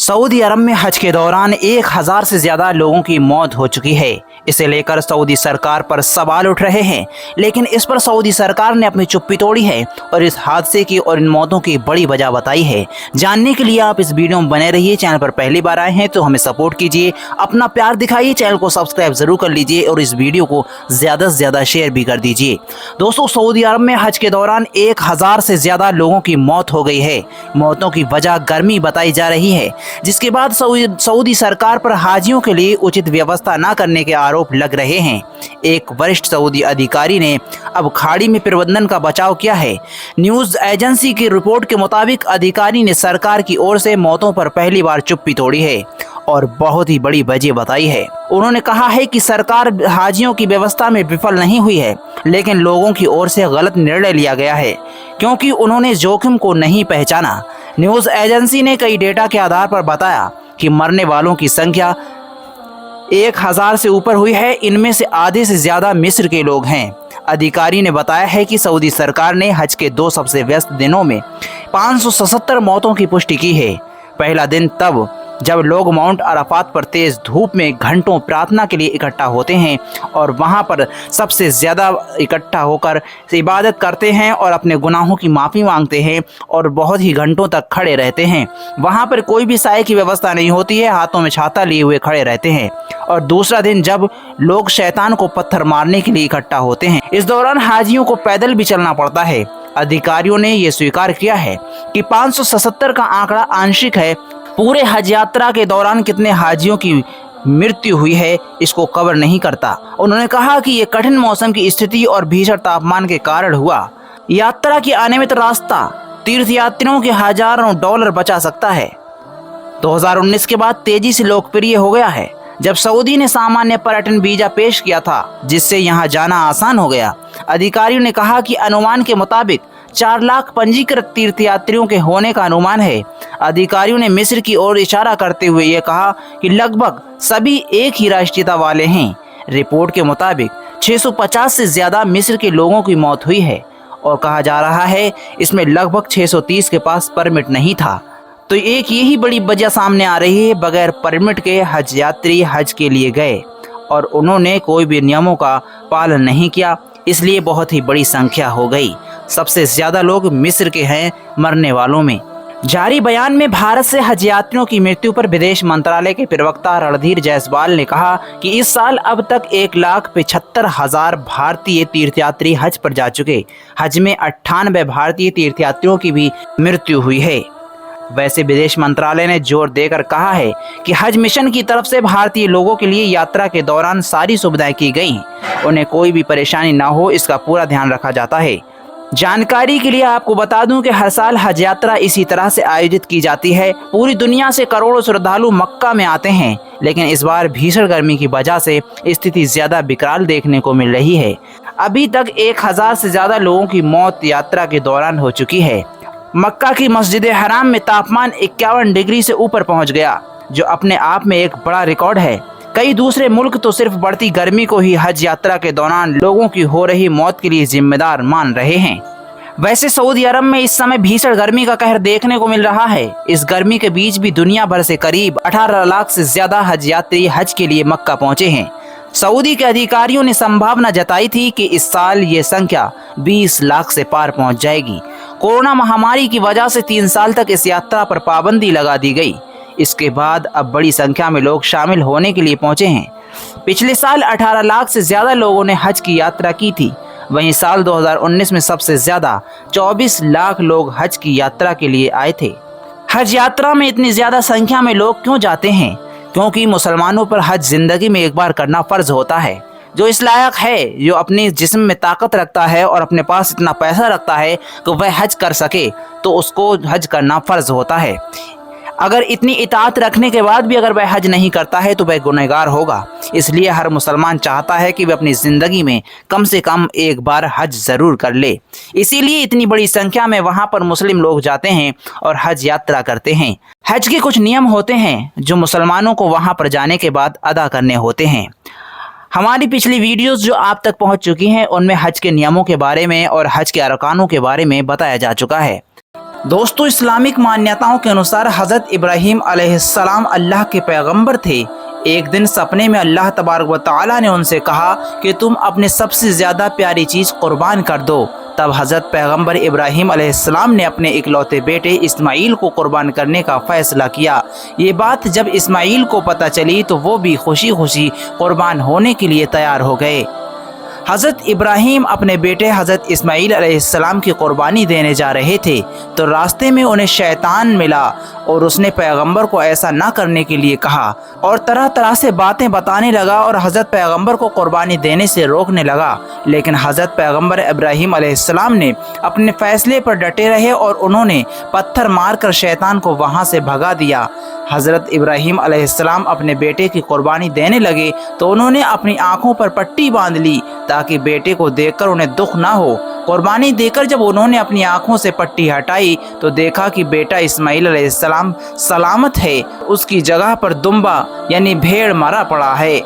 Saudi अरब में हज के दौरान 1000 से ज्यादा लोगों की मौत हो चुकी है। इसे लेकर सऊदी सरकार पर सवाल उठ रहे हैं, लेकिन इस पर सऊदी सरकार ने अपनी चुप्पी तोड़ी है और इस हादसे की और इन मौतों की बड़ी वजह बताई है। जानने के लिए आप इस वीडियो में बने रहिए। चैनल पर पहली बार आए हैं तो हमें सपोर्ट कीजिए, अपना प्यार दिखाइए, चैनल को सब्सक्राइब जरूर कर लीजिए और इस वीडियो को ज्यादा से ज्यादा शेयर भी कर दीजिए। दोस्तों, सऊदी अरब में हज के दौरान 1000 से ज्यादा लोगों की मौत हो गई है। मौतों की वजह गर्मी बताई जा रही है, जिसके बाद सऊदी सरकार पर हाजियों के लिए उचित व्यवस्था न करने के आरोप लग रहे हैं। एक वरिष्ठ सऊदी अधिकारी ने अब खाड़ी में प्रबंधन का बचाव किया है। न्यूज एजेंसी की रिपोर्ट के मुताबिक अधिकारी ने सरकार की ओर से मौतों पर पहली बार चुप्पी तोड़ी है और बहुत ही बड़ी वजह बताई है। उन्होंने कहा है कि सरकार हाजियों की व्यवस्था में विफल नहीं हुई है, लेकिन लोगों की ओर से गलत निर्णय लिया गया है क्योंकि उन्होंने जोखिम को नहीं पहचाना। न्यूज एजेंसी ने कई डेटा के आधार पर बताया कि मरने वालों की संख्या 1000 से ऊपर हुई है। इनमें से आधे से ज्यादा मिस्र के लोग हैं। अधिकारी ने बताया है कि सऊदी सरकार ने हज के 2 सबसे व्यस्त दिनों में 577 मौतों की पुष्टि की है। पहला दिन तब जब लोग माउंट अराफात पर तेज धूप में घंटों प्रार्थना के लिए इकट्ठा होते हैं और वहां पर सबसे ज़्यादा इकट्ठा होकर इबादत करते हैं और अपने गुनाहों की माफ़ी मांगते हैं और बहुत ही घंटों तक खड़े रहते हैं। वहां पर कोई भी साए की व्यवस्था नहीं होती है, हाथों में छाता लिए हुए खड़े रहते हैं। और दूसरा दिन जब लोग शैतान को पत्थर मारने के लिए इकट्ठा होते हैं। इस दौरान हाजियों को पैदल भी चलना पड़ता है। अधिकारियों ने यह स्वीकार किया है कि 577 का आंकड़ा आंशिक है। पूरे हज यात्रा के दौरान कितने हाजियों की मृत्यु हुई है इसको कवर नहीं करता। उन्होंने कहा कि ये कठिन मौसम की स्थिति और भीषण तापमान के कारण हुआ। यात्रा की अनियमित रास्ता तीर्थयात्रियों के हजारों डॉलर बचा सकता है। 2019 के बाद तेजी से लोकप्रिय हो गया है, जब सऊदी ने सामान्य पर्यटन वीजा पेश किया था, जिससे यहाँ जाना आसान हो गया। अधिकारियों ने कहा कि अनुमान के मुताबिक 4 लाख पंजीकृत तीर्थयात्रियों के होने का अनुमान है। अधिकारियों ने मिस्र की ओर इशारा करते हुए ये कहा कि लगभग सभी एक ही राष्ट्रीयता वाले हैं। रिपोर्ट के मुताबिक 650 से ज्यादा मिस्र के लोगों की मौत हुई है और कहा जा रहा है इसमें लगभग 630 के पास परमिट नहीं था। तो एक यही बड़ी वजह सामने आ रही है, बगैर परमिट के हज यात्री हज के लिए गए और उन्होंने कोई भी नियमों का पालन नहीं किया, इसलिए बहुत ही बड़ी संख्या हो गई। सबसे ज्यादा लोग मिस्र के हैं मरने वालों में। जारी बयान में भारत से हज यात्रियों की मृत्यु पर विदेश मंत्रालय के प्रवक्ता रणधीर जायसवाल ने कहा कि इस साल अब तक 1,75,000 भारतीय तीर्थयात्री हज पर जा चुके। हज में 98 भारतीय तीर्थयात्रियों की भी मृत्यु हुई है। वैसे विदेश मंत्रालय ने जोर देकर कहा है कि हज मिशन की तरफ से भारतीय लोगों के लिए यात्रा के दौरान सारी सुविधाएं की गई, उन्हें कोई भी परेशानी ना हो इसका पूरा ध्यान रखा जाता है। जानकारी के लिए आपको बता दूं कि हर साल हज यात्रा इसी तरह से आयोजित की जाती है। पूरी दुनिया से करोड़ों श्रद्धालु मक्का में आते हैं, लेकिन इस बार भीषण गर्मी की वजह से स्थिति ज्यादा विकराल देखने को मिल रही है। अभी तक 1000 से ज्यादा लोगों की मौत यात्रा के दौरान हो चुकी है। मक्का की मस्जिद हराम में तापमान 51 डिग्री से ऊपर पहुंच गया, जो अपने आप में एक बड़ा रिकॉर्ड है। कई दूसरे मुल्क तो सिर्फ बढ़ती गर्मी को ही हज यात्रा के दौरान लोगों की हो रही मौत के लिए जिम्मेदार मान रहे हैं। वैसे सऊदी अरब में इस समय भीषण गर्मी का कहर देखने को मिल रहा है। इस गर्मी के बीच भी दुनिया भर से करीब 18 लाख से ज्यादा हज यात्री हज के लिए मक्का पहुंचे हैं। सऊदी के अधिकारियों ने संभावना जताई थी कि इस साल ये संख्या 20 लाख से पार पहुंच जाएगी। कोरोना महामारी की वजह से 3 साल तक इस यात्रा पर पाबंदी लगा दी गई। इसके बाद अब बड़ी संख्या में लोग शामिल होने के लिए पहुंचे हैं। पिछले साल 18 लाख से ज्यादा लोगों ने हज की यात्रा की थी। वहीं साल 2019 में सबसे ज्यादा 24 लाख लोग हज की यात्रा के लिए आए थे। हज यात्रा में इतनी ज्यादा संख्या में लोग क्यों जाते हैं? क्योंकि मुसलमानों पर हज जिंदगी में एक बार करना फर्ज होता है। जो इस लायक है, जो अपने जिस्म में ताकत रखता है और अपने पास इतना पैसा रखता है कि वह हज कर सके, तो उसको हज करना फर्ज होता है। अगर इतनी इताअत रखने के बाद भी अगर वह हज नहीं करता है तो वह गुनहगार होगा। इसलिए हर मुसलमान चाहता है कि वह अपनी ज़िंदगी में कम से कम एक बार हज ज़रूर कर ले। इसीलिए इतनी बड़ी संख्या में वहाँ पर मुस्लिम लोग जाते हैं और हज यात्रा करते हैं। हज के कुछ नियम होते हैं जो मुसलमानों को वहाँ पर जाने के बाद अदा करने होते हैं। हमारी पिछली वीडियोस जो आप तक पहुँच चुकी हैं, उनमें हज के नियमों के बारे में और हज के अरकानों के बारे में बताया जा चुका है। दोस्तों, इस्लामिक मान्यताओं के अनुसार हज़रत इब्राहीम अलैहिस्सलाम अल्लाह के पैगंबर थे। एक दिन सपने में अल्लाह तबारक व तआला ने उनसे कहा कि तुम अपने सबसे ज़्यादा प्यारी चीज़ कुर्बान कर दो। तब हज़रत पैगंबर इब्राहीम अलैहिस्सलाम ने अपने इकलौते बेटे इस्माईल को कुर्बान करने का फ़ैसला किया। ये बात जब इस्माईल को पता चली तो वो भी खुशी खुशी कुर्बान होने के लिए तैयार हो गए। हज़रत इब्राहीम अपने बेटे हज़रत इस्माईल अलैहिस्सलाम की कुर्बानी देने जा रहे थे तो रास्ते में उन्हें शैतान मिला और उसने पैगंबर को ऐसा ना करने के लिए कहा और तरह तरह से बातें बताने लगा और हज़रत पैगंबर को कुर्बानी देने से रोकने लगा। लेकिन हज़रत पैगंबर इब्राहीम अलैहिस्सलाम ने अपने फ़ैसले पर डटे रहे और उन्होंने पत्थर मारकर शैतान को वहाँ से भगा दिया। हज़रत इब्राहीम अलैहिस्सलाम अपने बेटे की कुर्बानी देने लगे तो उन्होंने अपनी आँखों पर पट्टी बांध ली ताकि बेटे को देखकर उन्हें दुख ना हो। कुर्बानी देकर जब उन्होंने अपनी आंखों से पट्टी हटाई तो देखा कि बेटा इस्माईल अलैहिस्सलाम सलामत है, उसकी जगह पर दुम्बा यानी भेड़ मरा पड़ा है।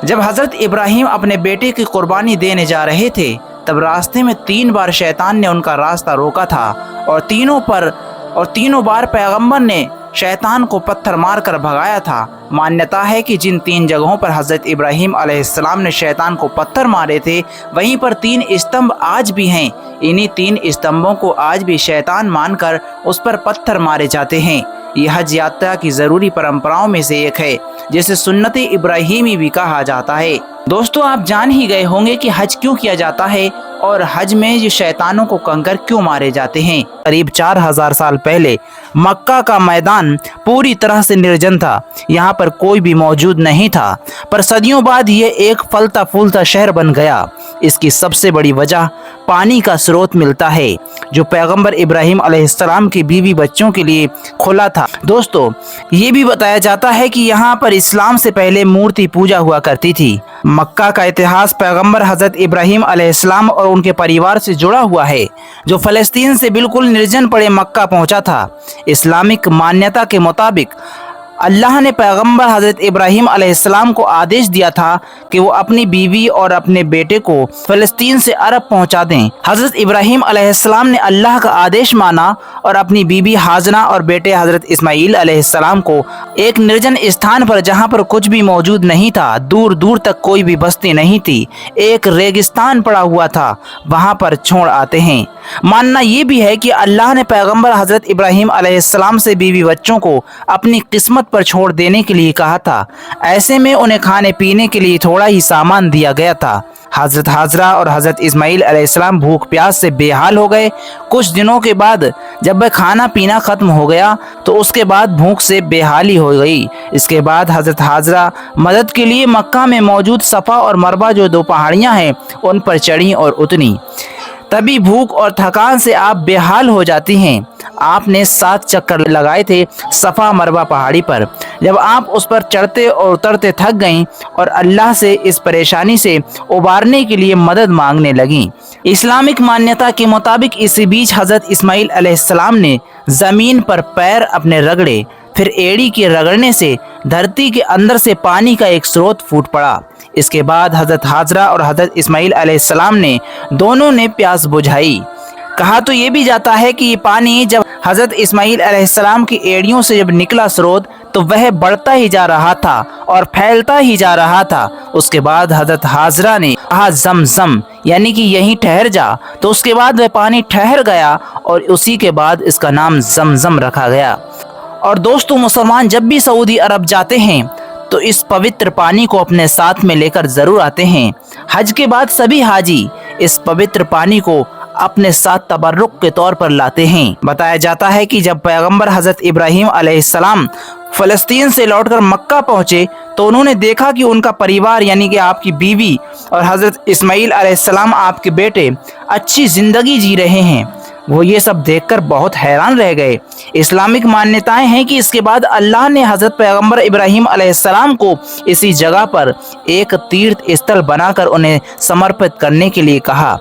जब हज़रत इब्राहीम अपने बेटे की कुर्बानी देने जा रहे थे तब रास्ते में 3 बार शैतान ने उनका रास्ता रोका था और तीनों बार पैगंबर ने शैतान को पत्थर मारकर भगाया था। मान्यता है कि जिन 3 जगहों पर हज़रत इब्राहीम अलैहिस्सलाम ने शैतान को पत्थर मारे थे वहीं पर 3 स्तंभ आज भी हैं। इन्हीं 3 स्तंभों को आज भी शैतान मानकर उस पर पत्थर मारे जाते हैं। यह हज यात्रा की ज़रूरी परंपराओं में से एक है जिसे सुन्नत इब्राहीमी भी कहा जाता है। दोस्तों, आप जान ही गए होंगे कि हज क्यों किया जाता है और हज में ये शैतानों को कंकर क्यों मारे जाते हैं। करीब 4000 साल पहले मक्का का मैदान पूरी तरह से निर्जन था, यहाँ पर कोई भी मौजूद नहीं था, पर सदियों बाद ये एक फलता फूलता शहर बन गया। इसकी सबसे बड़ी वजह पानी का स्रोत मिलता है जो पैगंबर इब्राहीम अलैहिस्सलाम की बीवी बच्चों के लिए खुला था। दोस्तों, ये भी बताया जाता है कि यहाँ पर इस्लाम से पहले मूर्ति पूजा हुआ करती थी। मक्का का इतिहास पैगंबर हज़रत इब्राहीम अलैहिस्सलाम और उनके परिवार से जुड़ा हुआ है जो फ़लस्तीन से बिल्कुल निर्जन पड़े मक्का पहुंचा था। इस्लामिक मान्यता के मुताबिक अल्लाह ने पैगंबर हज़रत इब्राहीम अलैहिस्सलाम को आदेश दिया था कि वो अपनी बीवी और अपने बेटे को फ़लस्तीन से अरब पहुंचा दें। हज़रत इब्राहीम अलैहिस्सलाम ने अल्लाह का आदेश माना और अपनी बीवी हाजना और बेटे हज़रत इस्माईल अलैहिस्सलाम को एक निर्जन स्थान पर, जहां पर कुछ भी मौजूद नहीं था, दूर दूर तक कोई भी बस्ती नहीं थी, एक रेगिस्तान पड़ा हुआ था, वहां पर छोड़ आते हैं। मानना ये भी है कि अल्लाह ने पैगंबर हज़रत इब्राहीम अलैहिस्सलाम से बीवी बच्चों को अपनी किस्मत पर छोड़ देने के लिए कहा था। ऐसे में उन्हें खाने पीने के लिए थोड़ा ही सामान दिया गया था। हज़रत हाजरा और हज़रत इस्माईल अलैहिस्सलाम भूख प्यास से बेहाल हो गए। कुछ दिनों के बाद जब वह खाना पीना ख़त्म हो गया तो उसके बाद भूख से बेहाली हो गई। इसके बाद हज़रत हाजरा मदद के लिए मक्का में मौजूद सफ़ा और मरवा जो 2 पहाड़ियाँ हैं उन पर चढ़ीं और उतरी। तभी भूख और थकान से आप बेहाल हो जाती हैं। आपने 7 चक्कर लगाए थे सफ़ा मरवा पहाड़ी पर। जब आप उस पर चढ़ते और उतरते थक गईं और अल्लाह से इस परेशानी से उबारने के लिए मदद मांगने लगीं। इस्लामिक मान्यता के मुताबिक इसी बीच हज़रत इस्माईल अलैहिस्सलाम ने ज़मीन पर पैर अपने रगड़े, फिर एड़ी के रगड़ने से धरती के अंदर से पानी का एक स्रोत फूट पड़ा। इसके बाद हज़रत हाजरा और हज़रत इस्माईल अलैहिस्सलाम ने दोनों ने प्यास बुझाई। कहा तो ये भी जाता है कि ये पानी जब हज़रत इस्माईल अलैहिस्सलाम की एड़ियों से जब निकला स्रोत तो वह बढ़ता ही जा रहा था और फैलता ही जा रहा था। उसके बाद हज़रत हाजरा ने कहा ज़मज़म, यानी कि यहीं ठहर जा, तो उसके बाद वह पानी ठहर गया और उसी के बाद इसका नाम ज़मज़म रखा गया। और दोस्तों, मुसलमान जब भी सऊदी अरब जाते हैं तो इस पवित्र पानी को अपने साथ में लेकर ज़रूर आते हैं। हज के बाद सभी हाजी इस पवित्र पानी को अपने साथ तबर्रुक के तौर पर लाते हैं। बताया जाता है कि जब पैगंबर हज़रत इब्राहीम अलैहिस्सलाम फ़लस्तीन से लौटकर मक्का पहुँचे तो उन्होंने देखा कि उनका परिवार यानी कि आपकी बीवी और हज़रत इस्माईल अलैहिस्सलाम आपके बेटे अच्छी ज़िंदगी जी रहे हैं। वो ये सब देखकर बहुत हैरान रह गए। इस्लामिक मान्यताएं हैं कि इसके बाद अल्लाह ने हज़रत पैगंबर इब्राहीम अलैहिस्सलाम को इसी जगह पर एक तीर्थ स्थल बनाकर उन्हें समर्पित करने के लिए कहा।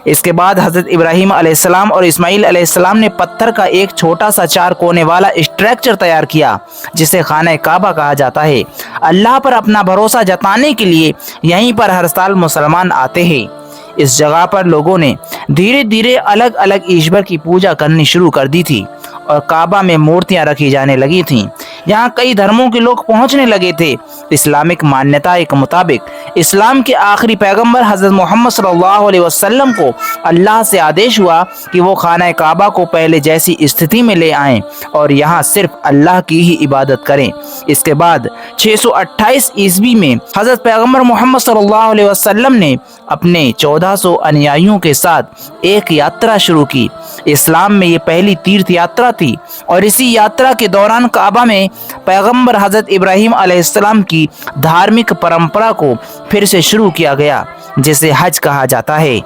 इसके बाद हज़रत इब्राहीम अलैहिस्सलाम और इस्माईल अलैहिस्सलाम ने पत्थर का एक छोटा सा 4 कोने वाला स्ट्रक्चर तैयार किया जिसे खाना काबा कहा जाता है। अल्लाह पर अपना भरोसा जताने के लिए यहीं पर हर साल मुसलमान आते हैं। इस जगह पर लोगों ने धीरे धीरे अलग अलग ईश्वर की पूजा करनी शुरू कर दी थी और काबा में मूर्तियां रखी जाने लगी थीं। यहाँ कई धर्मों के लोग पहुंचने लगे थे। इस्लामिक मान्यता के मुताबिक इस्लाम के आखिरी पैगंबर हज़रत मोहम्मद सल्लल्लाहु अलैहि वसल्लम को अल्लाह से आदेश हुआ कि वो खाना काबा को पहले जैसी स्थिति में ले आएं और यहाँ सिर्फ अल्लाह की ही इबादत करें। इसके बाद 628 ईस्वी में हज़रत पैगंबर मोहम्मद सल्लल्लाहु अलैहि वसल्लम ने अपने 1400 अनुयायियों के साथ एक यात्रा शुरू की। इस्लाम में ये पहली तीर्थ यात्रा थी और इसी यात्रा के दौरान काबा में पैगंबर हज़रत इब्राहीम अलैहिस्सलाम की धार्मिक परंपरा को फिर से शुरू किया गया, जिसे हज कहा जाता है।